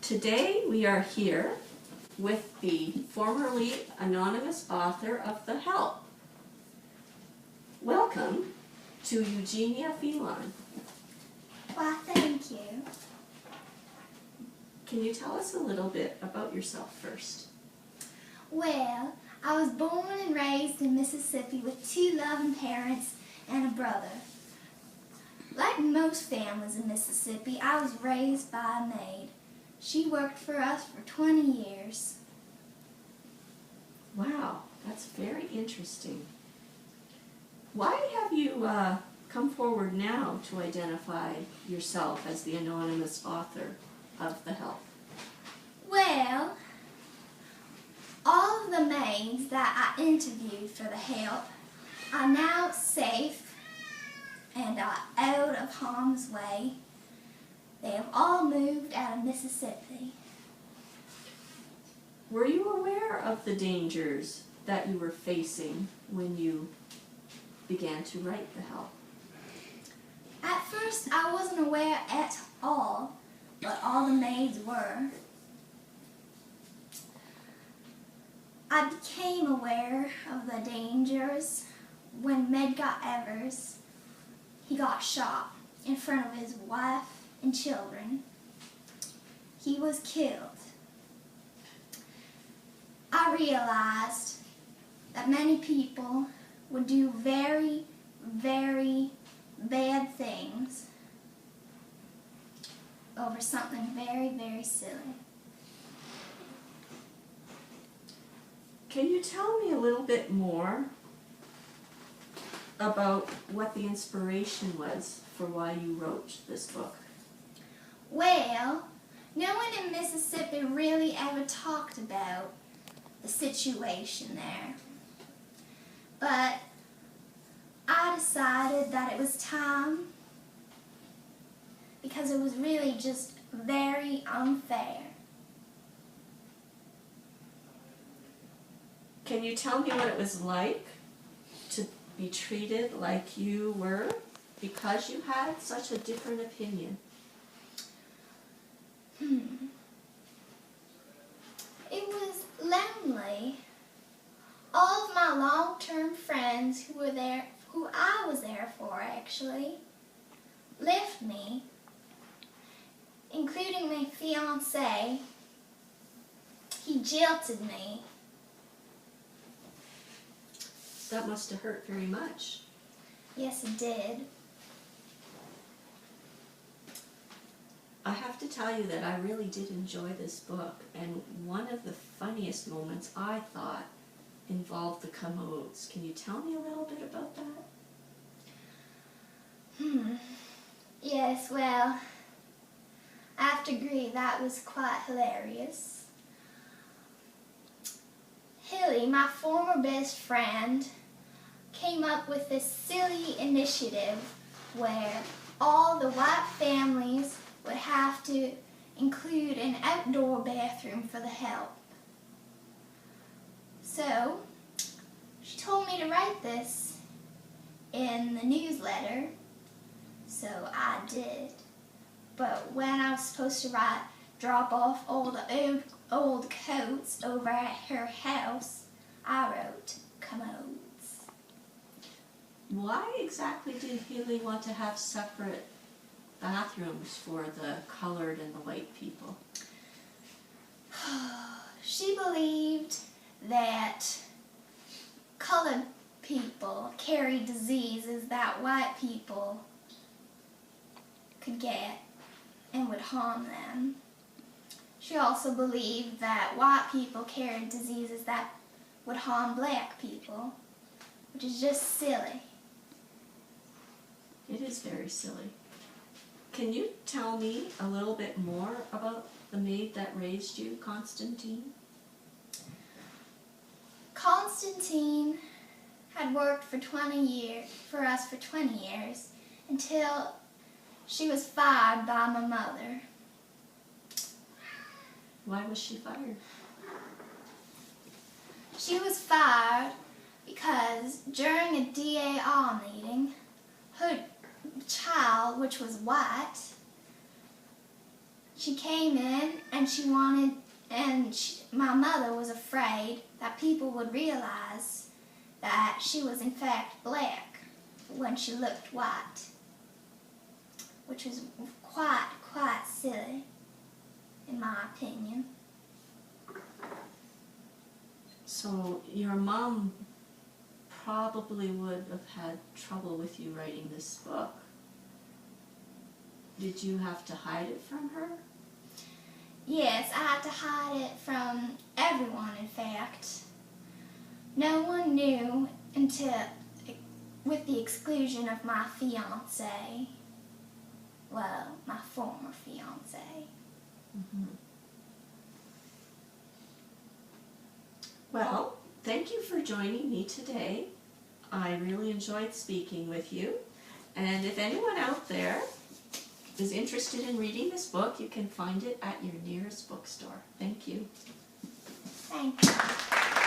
Today we are here with the formerly anonymous author of The Help. Welcome to Eugenia Phelan. Why, thank you. Can you tell us a little bit about yourself first? Well, I was born and raised in Mississippi with two loving parents and a brother. Like most families in Mississippi, I was raised by a maid. She worked for us for 20 years. Wow, that's very interesting. Why have you come forward now to identify yourself as the anonymous author of The Help? Well, all of the maids that I interviewed for The Help are now safe and are out of harm's way. They have all moved out of Mississippi. Were you aware of the dangers that you were facing when you began to write The Help? At first, I wasn't aware at all, but all the maids were. I became aware of the dangers when Medgar Evers, he got shot in front of his wife and children. He was killed. I realized that many people would do very, very bad things over something very, very silly. Can you tell me a little bit more about what the inspiration was for why you wrote this book? Well, no one in Mississippi really ever talked about the situation there. But I decided that it was time because it was really just very unfair. Can you tell me what it was like to be treated like you were because you had such a different opinion? It was lonely. All of my long-term friends who I was there for actually, left me, including my fiancé. He jilted me. That must have hurt very much. Yes, it did. I have to tell you that I really did enjoy this book, and one of the funniest moments I thought involved the commodes. Can you tell me a little bit about that? Yes, well, I have to agree that was quite hilarious. Hilly, my former best friend, came up with this silly initiative where all the white families would have to include an outdoor bathroom for The Help. So, she told me to write this in the newsletter, so I did. But when I was supposed to drop off all the old coats over at her house, I wrote commodes. Why exactly did Healy want to have separate bathrooms for the colored and the white people? She believed that colored people carried diseases that white people could get and would harm them. She also believed that white people carried diseases that would harm black people, which is just silly. It is very silly. Can you tell me a little bit more about the maid that raised you, Constantine? Constantine had worked for us for 20 years until she was fired by my mother. Why was she fired? She was fired because during a DAR meeting, her child, which was white, she came in and she wanted, my mother was afraid that people would realize that she was in fact black when she looked white, which was quite silly, in my opinion. So your mom probably would have had trouble with you writing this book. Did you have to hide it from her? Yes, I had to hide it from everyone, in fact. No one knew until, with the exclusion of my fiancé. Well, my former fiancé. Mm-hmm. Well, thank you for joining me today. I really enjoyed speaking with you. And if anyone out there is interested in reading this book, you can find it at your nearest bookstore. Thank you. Thank you.